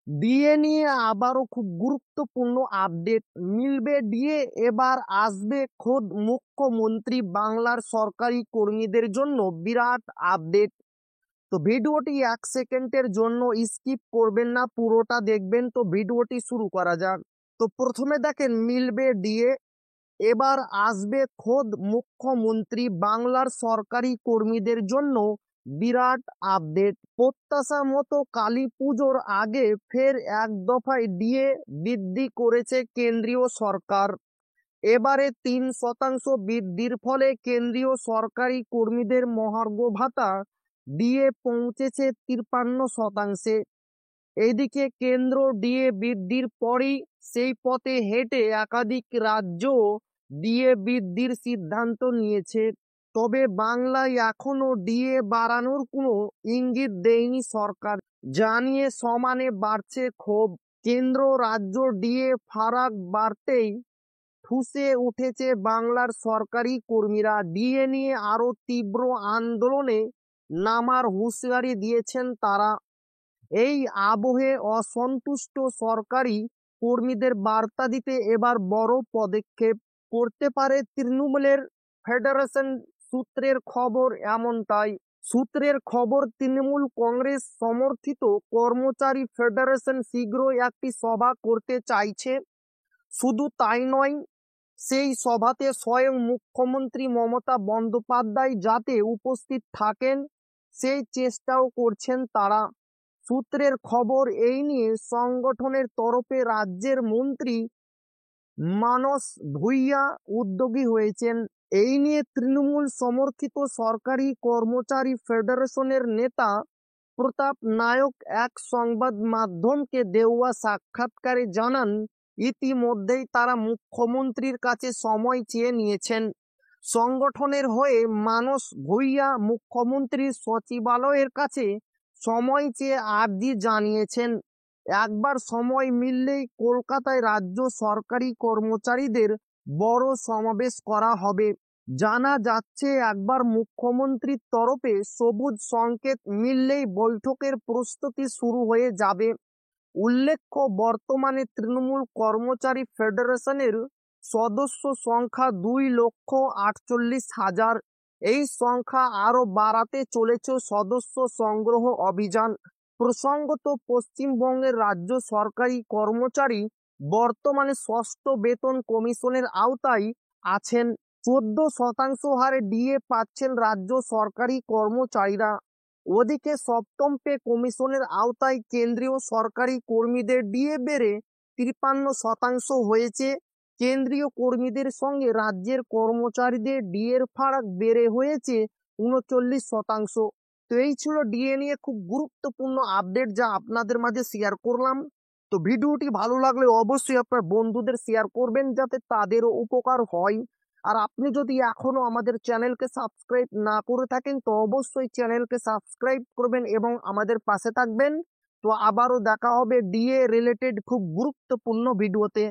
DA নিয়ে আবারও খুব গুরুত্বপূর্ণ আপডেট মিলবে ডিএ। এবার আসবে খোদ মুখ্যমন্ত্রী। বাংলার সরকারি কর্মীদের জন্য বিরাট আপডেট। তো ভিডিওটি 1 সেকেন্ডের জন্য স্কিপ করবেন না, পুরোটা দেখবেন। তো ভিডিওটি শুরু করা যাক। তো প্রথমে দেখেন মিলবে ডিএ, এবার আসবে খোদ মুখ্যমন্ত্রী। বাংলার সরকারি কর্মীদের জন্য বিরাট আপডেট। প্রত্যাশা মতো কালী পুজোর আগে ফের এক দফায় ডিএ বৃদ্ধি করেছে কেন্দ্রীয় সরকার। এবারে 3% বৃদ্ধির ফলে কেন্দ্রীয় সরকারি কর্মীদের মহার্ঘ ভাতা ডিএ পৌঁছেছে 53%। এইদিকে কেন্দ্র ডিএ বৃদ্ধির পরই সেই পথে হেঁটে একাধিক রাজ্য ডিএ বৃদ্ধির সিদ্ধান্ত নিয়েছে। তবে বাংলায় এখনো ডিএ বাড়ানোর কোনো ইঙ্গিত দেয়নি সরকার। জানিয়ে সমানে বাড়ছে ক্ষোভ। কেন্দ্র রাজ্য ডিএ ফারাক বাড়তেই ফুঁসে উঠেছে বাংলার সরকারি কর্মীরা। ডিএ নিয়ে আরো তীব্র আন্দোলনে নামার হুঁশিয়ারি দিয়েছেন তারা। এই আবহে অসন্তুষ্ট সরকারি কর্মীদের বার্তা দিতে এবার বড় পদক্ষেপ করতে পারে তৃণমূলের ফেডারেশন। সূত্রের খবর এমনটাই। সূত্রের খবর, তৃণমূল কংগ্রেস সমর্থিত কর্মচারী ফেডারেশন শীঘ্রই একটি সভা করতে চাইছে। শুধু তাই নয়, সেই সভাতে স্বয়ং মুখ্যমন্ত্রী মমতা বন্দ্যোপাধ্যায় যাতে উপস্থিত থাকেন সেই চেষ্টাও করছেন তারা। সূত্রের খবর, এই নিয়ে সংগঠনের তরফে রাজ্যের মন্ত্রী মানস ভুঁইয়া উদ্যোগী হয়েছেন। এই নিয়ে তৃণমূল সমর্থিত সরকারি কর্মচারী ফেডারেশনের নেতা প্রতাপ নায়ক এক সংবাদ মাধ্যমকে দেওয়া সাক্ষাৎকারে জানান, ইতিমধ্যেই তারা মুখ্যমন্ত্রীর কাছে সময় চেয়ে নিয়েছেন। সংগঠনের হয়ে মানস ভুঁইয়া মুখ্যমন্ত্রীর সচিবালয়ের কাছে সময় চেয়ে আর্জি জানিয়েছেন। একবার সময় মিললেই কলকাতায় রাজ্য সরকারি কর্মচারীদের বড় সমাবেশ করা হবে। জানা যাচ্ছে একবার মুখ্যমন্ত্রীর তরফে সবুজ সংকেত মিললেই বৈঠকের প্রস্তুতি শুরু হয়ে যাবে। উল্লেখ্য, বর্তমানে তৃণমূল কর্মচারী ফেডারেশনের সদস্য সংখ্যা 2,48,000। এই সংখ্যা আরো বাড়াতে চলেছে সদস্য সংগ্রহ অভিযান। প্রসঙ্গত, পশ্চিমবঙ্গের রাজ্য সরকারি কর্মচারী বর্তমানে ষষ্ঠ বেতন কমিশনের আওতায় আছেন। 14% হারে ডিএ পাচ্ছেন রাজ্য সরকারি কর্মচারীরা। ওদিকে সপ্তম পে কমিশনের আওতায় কেন্দ্রীয় সরকারি কর্মীদের ডিএ বেড়ে 53% হয়েছে। কেন্দ্রীয় কর্মীদের সঙ্গে রাজ্যের কর্মচারীদের ডিএর ফারাক বেড়ে হয়েছে 39%। তো এই ছিল ডিএ নিয়ে খুব গুরুত্বপূর্ণ আপডেট যা আপনাদের মাঝে শেয়ার করলাম। তো ভিডিওটি ভালো লাগলে অবশ্যই আপনার বন্ধুদের শেয়ার করবেন যাতে তাদেরও উপকার হয়। আর আপনি যদি এখনো আমাদের চ্যানেলকে সাবস্ক্রাইব না করে থাকেন তো অবশ্যই চ্যানেলকে সাবস্ক্রাইব করবেন এবং আমাদের পাশে থাকবেন। তো আবারও দেখা হবে ডিএ রিলেটেড খুব গুরুত্বপূর্ণ ভিডিওতে।